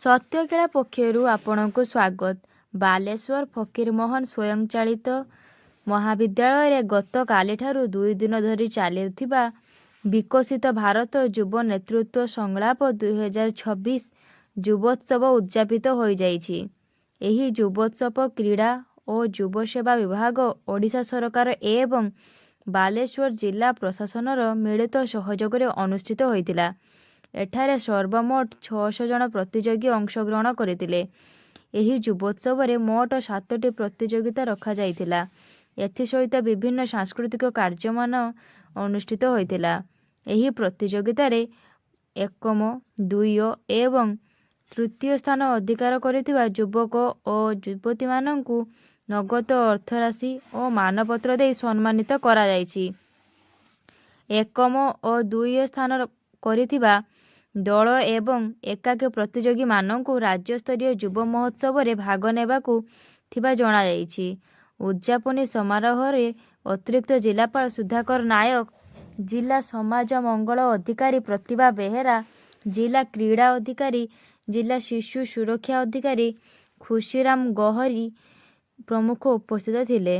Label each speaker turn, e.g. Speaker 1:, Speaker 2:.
Speaker 1: ସତ୍ୟକେଳା ପକ୍ଷରୁ ଆପଣଙ୍କୁ ସ୍ୱାଗତ। ବାଲେଶ୍ୱର ଫକୀରମୋହନ ସ୍ୱୟଂଚାଳିତ ମହାବିଦ୍ୟାଳୟରେ ଗତକାଲିଠାରୁ 2 ଦିନ ଧରି ଚାଲିଥିବା ବିକଶିତ ଭାରତ ଯୁବ ନେତୃତ୍ୱ ସଂଳାପ 2026 ଯୁବୋତ୍ସବ ଉଦଯାପିତ ହୋଇଯାଇଛି। ଏହି ଯୁବୋତ୍ସବ କ୍ରୀଡ଼ା ଓ ଯୁବସେବା ବିଭାଗ, ଓଡ଼ିଶା ସରକାର ଏବଂ ବାଲେଶ୍ୱର ଜିଲ୍ଲା ପ୍ରଶାସନର ମିଳିତ ସହଯୋଗରେ ଅନୁଷ୍ଠିତ ହୋଇଥିଲା। ଏଠାରେ ସର୍ବମୋଟ 600 ଜଣ ପ୍ରତିଯୋଗୀ ଅଂଶଗ୍ରହଣ କରିଥିଲେ। ଏହି ଯୁବୋତ୍ସବରେ ମୋଟ 7ଟି ପ୍ରତିଯୋଗିତା ରଖାଯାଇଥିଲା। ଏଥିସହିତ ବିଭିନ୍ନ ସାଂସ୍କୃତିକ କାର୍ଯ୍ୟମାନ ଅନୁଷ୍ଠିତ ହୋଇଥିଲା। ଏହି ପ୍ରତିଯୋଗିତାରେ ଏକମ, ଦ୍ୱିତୀୟ ଏବଂ ତୃତୀୟ ସ୍ଥାନ ଅଧିକାର କରିଥିବା ଯୁବକ ଓ ଯୁବତୀମାନଙ୍କୁ ନଗଦ ଅର୍ଥରାଶି ଓ ମାନପତ୍ର ଦେଇ ସମ୍ମାନିତ କରାଯାଇଛି। ଏକମ ଓ ଦ୍ୱିତୀୟ ସ୍ଥାନ କରିଥିବା ଦଳ ଏବଂ ଏକାକୀ ପ୍ରତିଯୋଗୀମାନଙ୍କୁ ରାଜ୍ୟସ୍ତରୀୟ ଯୁବ ମହୋତ୍ସବରେ ଭାଗ ନେବାକୁ ଥିବା ଜଣାଯାଇଛି। ଉଦଯାପନୀ ସମାରୋହରେ ଅତିରିକ୍ତ ଜିଲ୍ଲାପାଳ ସୁଧାକର ନାୟକ, ଜିଲ୍ଲା ସମାଜ ମଙ୍ଗଳ ଅଧିକାରୀ ପ୍ରତିଭା ବେହେରା, ଜିଲ୍ଲା କ୍ରୀଡ଼ା ଅଧିକାରୀ, ଜିଲ୍ଲା ଶିଶୁ ସୁରକ୍ଷା ଅଧିକାରୀ ଖୁସିରାମ ଗହରୀ ପ୍ରମୁଖ ଉପସ୍ଥିତ ଥିଲେ।